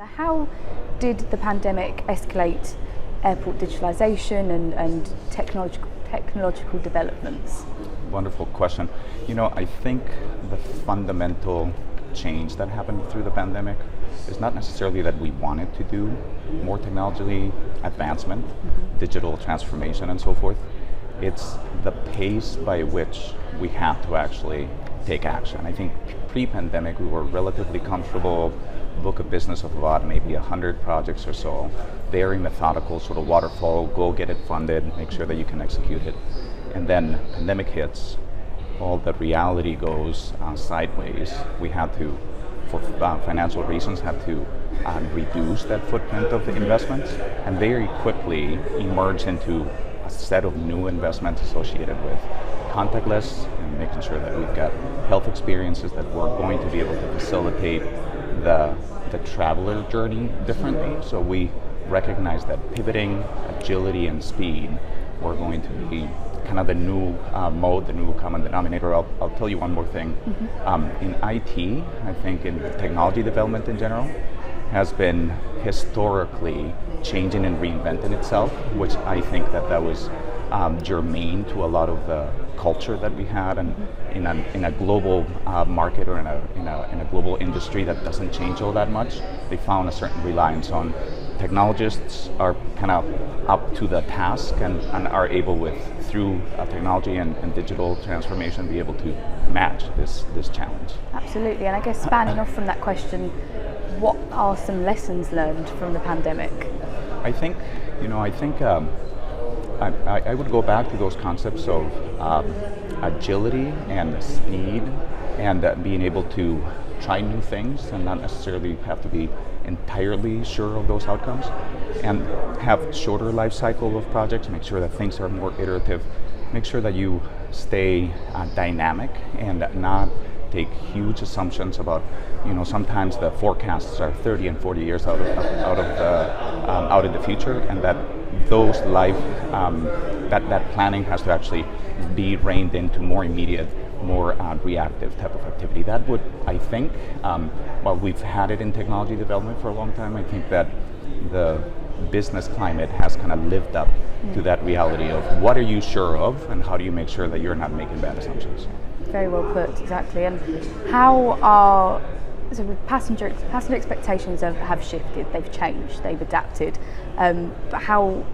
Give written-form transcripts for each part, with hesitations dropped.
How did the pandemic escalate airport digitalisation and technological developments? Wonderful question. I think the fundamental change that happened through the pandemic is not necessarily that we wanted to do more technology advancement, digital transformation and so forth. It's the pace by which we had to actually take action. I think pre-pandemic we were relatively comfortable, book a business of about maybe 100 projects or so, very methodical, sort of waterfall, go get it funded, make sure that you can execute it. And then pandemic hits, all the reality goes sideways. We had to, for financial reasons, have to reduce that footprint of the investments and very quickly emerge into a set of new investments associated with contactless and making sure that we've got health experiences that we're going to be able to facilitate the traveler journey differently. So we recognize that pivoting, agility, and speed were going to be kind of the new mode, the new common denominator. I'll tell you one more thing. In IT, I think in technology development in general, has been historically changing and reinventing itself, which I think that was germane to a lot of the culture that we had, and in a global market or in a global industry that doesn't change all that much, they found a certain reliance on technologists are kind of up to the task and are able through technology and digital transformation be able to match this challenge. Absolutely, and I guess spanning off from that question, what are some lessons learned from the pandemic? I think I would go back to those concepts of agility and speed and being able to try new things and not necessarily have to be entirely sure of those outcomes, and have shorter life cycle of projects, make sure that things are more iterative, make sure that you stay dynamic and not take huge assumptions about, sometimes the forecasts are 30 and 40 years out in the future, and that those that planning has to actually be reined into more immediate, more reactive type of activity. That would, I think, while we've had it in technology development for a long time, I think that the business climate has kind of lived up to that reality of what are you sure of and how do you make sure that you're not making bad assumptions. Very well put, exactly. And how are passenger expectations have shifted, they've changed, they've adapted, but how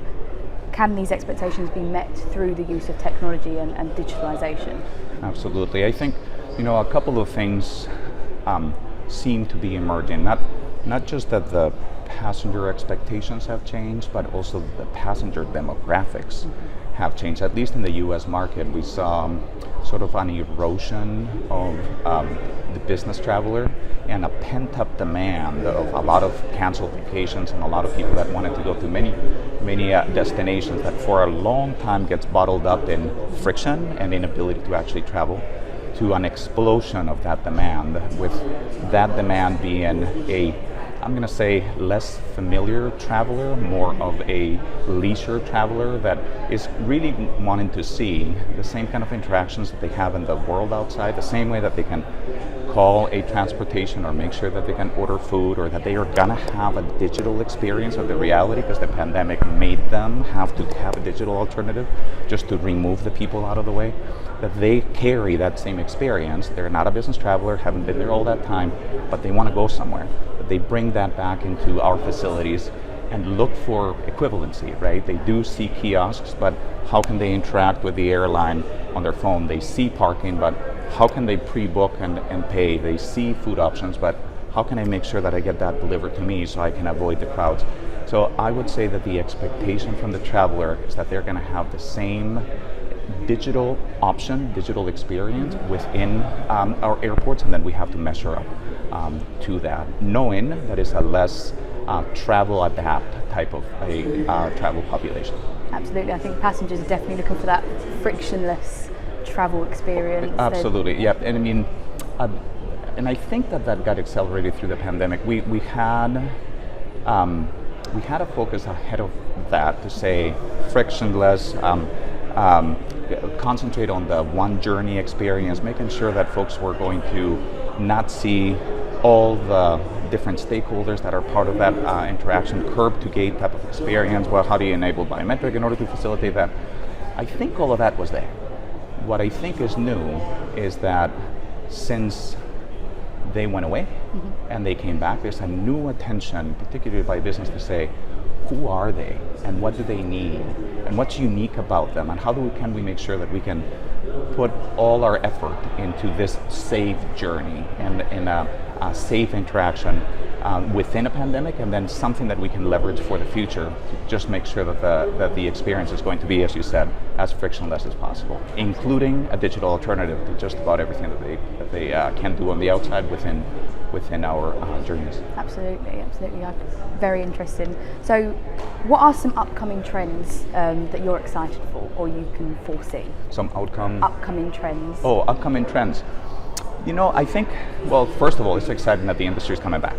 can these expectations be met through the use of technology and digitalisation? Absolutely. I think, a couple of things seem to be emerging, not just that the passenger expectations have changed, but also the passenger demographics have changed. At least in the US market, we saw sort of an erosion of the business traveler and a pent-up demand of a lot of canceled vacations and a lot of people that wanted to go to many destinations that for a long time gets bottled up in friction and inability to actually travel, to an explosion of that demand, with that demand being I'm going to say less familiar traveler, more of a leisure traveler that is really wanting to see the same kind of interactions that they have in the world outside, the same way that they can call a transportation or make sure that they can order food, or that they are going to have a digital experience of the reality because the pandemic made them have to have a digital alternative just to remove the people out of the way, that they carry that same experience. They're not a business traveler, haven't been there all that time, but they want to go somewhere. But they bring that back into our facilities and look for equivalency, right? They do see kiosks, but how can they interact with the airline on their phone? They see parking, but how can they pre-book and pay? They see food options, but how can I make sure that I get that delivered to me so I can avoid the crowds? So I would say that the expectation from the traveler is that they're going to have the same digital option, digital experience within our airports, and then we have to measure up to that, knowing that it's a less travel adapt type of a travel population. Absolutely, I think passengers are definitely looking for that frictionless travel experience. Absolutely, yeah, and I mean, and I think that got accelerated through the pandemic. We had a focus ahead of that to say frictionless, concentrate on the one journey experience, making sure that folks were going to not see all the different stakeholders that are part of that interaction, curb to gate type of experience. Well, how do you enable biometric in order to facilitate that? I think all of that was there. What I think is new is that since they went away and they came back, there's a new attention, particularly by business, to say, who are they and what do they need and what's unique about them, and how can we make sure that we can put all our effort into this safe journey and in a safe interaction within a pandemic, and then something that we can leverage for the future to just make sure that the experience is going to be, as you said, as frictionless as possible, including a digital alternative to just about everything that they can do on the outside within our journeys. Absolutely. Very interesting. So what are some upcoming trends that you're excited for or you can foresee? Upcoming trends. Oh, upcoming trends. I think, well, first of all, it's exciting that the industry is coming back.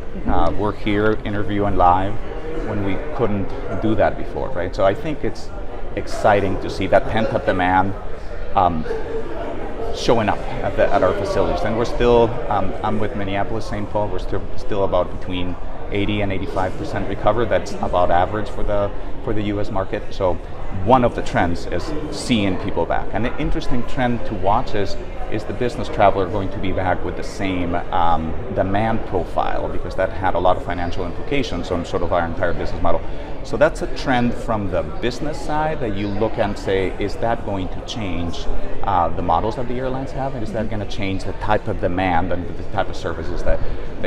We're here interviewing live when we couldn't do that before, right? So I think it's exciting to see that pent-up demand showing up at our facilities. And we're still, I'm with Minneapolis, St. Paul, we're still about between 80 and 85% recovered. That's about average for the US market. So one of the trends is seeing people back. And the interesting trend to watch is the business traveler going to be back with the same demand profile, because that had a lot of financial implications on sort of our entire business model. So that's a trend from the business side that you look and say, is that going to change the models that the airlines have? And is that going to change the type of demand and the type of services that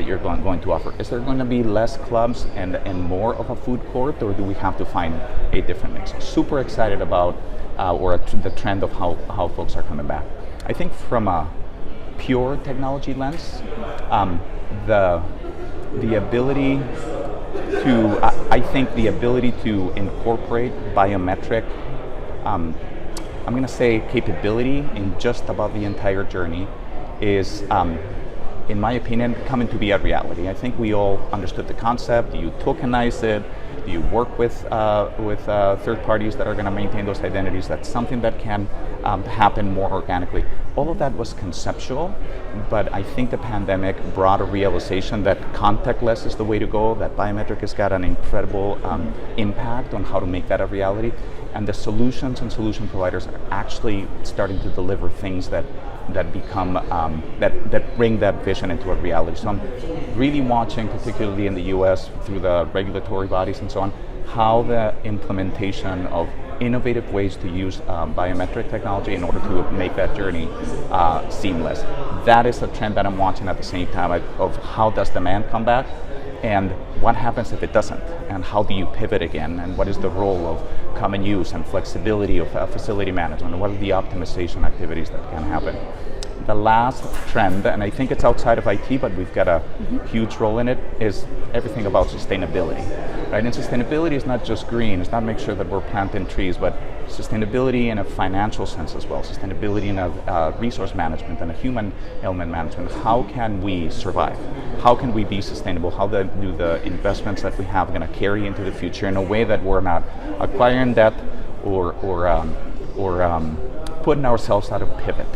you're going to offer? Is there going to be less clubs and more of a food court, or do we have to find a different mix? Super excited about the trend of how folks are coming back. I think from a pure technology lens, the ability to incorporate biometric, I'm going to say capability in just about the entire journey is, in my opinion, coming to be a reality. I think we all understood the concept. Do you tokenize it? Do you work with third parties that are going to maintain those identities? That's something that can happen more organically. All of that was conceptual, but I think the pandemic brought a realization that contactless is the way to go, that biometric has got an incredible impact on how to make that a reality. And the solutions and solution providers are actually starting to deliver things that become that bring that vision into a reality. So I'm really watching, particularly in the US through the regulatory bodies and so on, how the implementation of innovative ways to use biometric technology in order to make that journey seamless. That is a trend that I'm watching at the same time of how does demand come back, and what happens if it doesn't, and how do you pivot again, and what is the role of common use and flexibility of facility management, and what are the optimization activities that can happen. The last trend, and I think it's outside of IT, but we've got a huge role in it, is everything about sustainability, right? And sustainability is not just green, it's not make sure that we're planting trees, but sustainability in a financial sense as well, sustainability in a resource management and a human element management. How can we survive? How can we be sustainable? How do the investments that we have going to carry into the future in a way that we're not acquiring debt or putting ourselves out of pivot,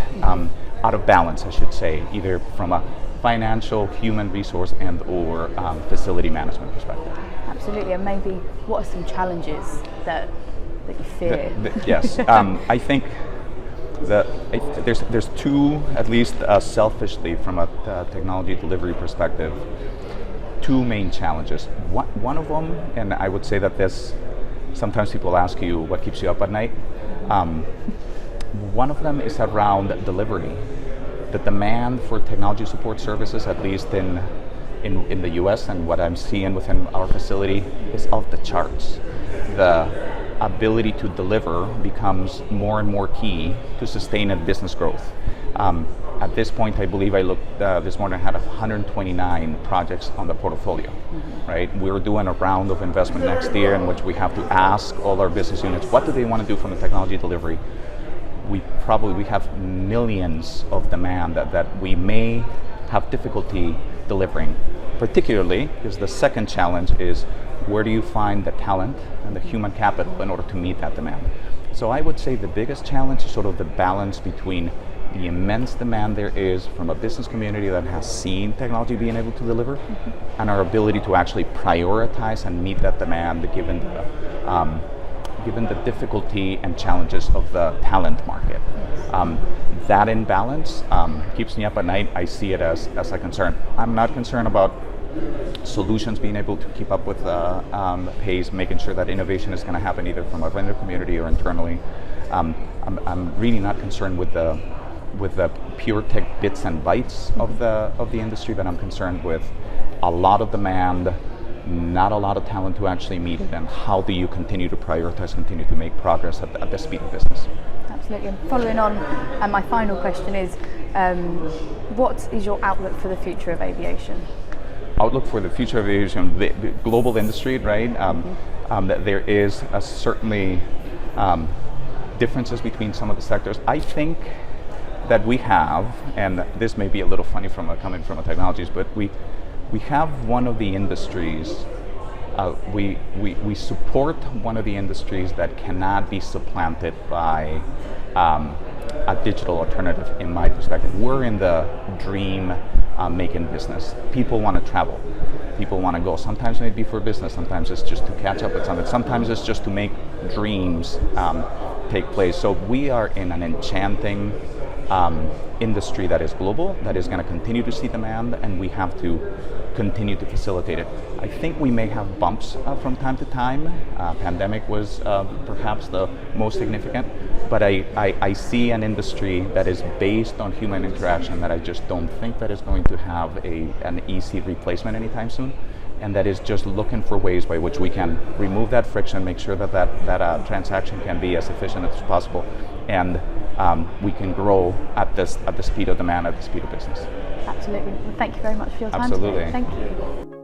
out of balance, I should say, either from a financial, human resource, and or facility management perspective. Absolutely, and maybe what are some challenges that you fear? Yes, I think that there's two, at least selfishly from a technology delivery perspective, two main challenges. One of them, and I would say that this, sometimes people ask you what keeps you up at night. One of them is around delivery. The demand for technology support services, at least in the US and what I'm seeing within our facility, is off the charts. The ability to deliver becomes more and more key to sustained business growth. At this point, I believe I looked this morning, I had 129 projects on the portfolio, right? We're doing a round of investment next year in which we have to ask all our business units, what do they want to do from the technology delivery? We have millions of demand that we may have difficulty delivering, particularly because the second challenge is where do you find the talent and the human capital in order to meet that demand? So I would say the biggest challenge is sort of the balance between the immense demand there is from a business community that has seen technology being able to deliver, and our ability to actually prioritize and meet that demand given the difficulty and challenges of the talent market. That imbalance keeps me up at night. I see it as a concern. I'm not concerned about solutions being able to keep up with the pace, making sure that innovation is going to happen either from a vendor community or internally. I'm really not concerned with the pure tech bits and bytes of the industry, but I'm concerned with a lot of demand, not a lot of talent to actually meet it, and how do you continue to prioritize, continue to make progress at the speed of business. Absolutely. And following on, and my final question is, what is your outlook for the future of aviation? Outlook for the future of aviation, the global industry, right? That there is certainly differences between some of the sectors. I think that we have, and this may be a little funny coming from a technologies, but we have one of the industries. We support one of the industries that cannot be supplanted by a digital alternative, in my perspective. We're in the dream making business. People want to travel. People want to go. Sometimes it may be for business. Sometimes it's just to catch up with something. Sometimes it's just to make dreams take place. So we are in an enchanting industry that is global, that is going to continue to see demand, and we have to continue to facilitate it. I think we may have bumps from time to time. Pandemic was perhaps the most significant, but I see an industry that is based on human interaction that I just don't think that is going to have an easy replacement anytime soon, and that is just looking for ways by which we can remove that friction, make sure that transaction can be as efficient as possible, and we can grow at the speed of demand, at the speed of business. Absolutely. Well, thank you very much for your time Absolutely. today. Thank you.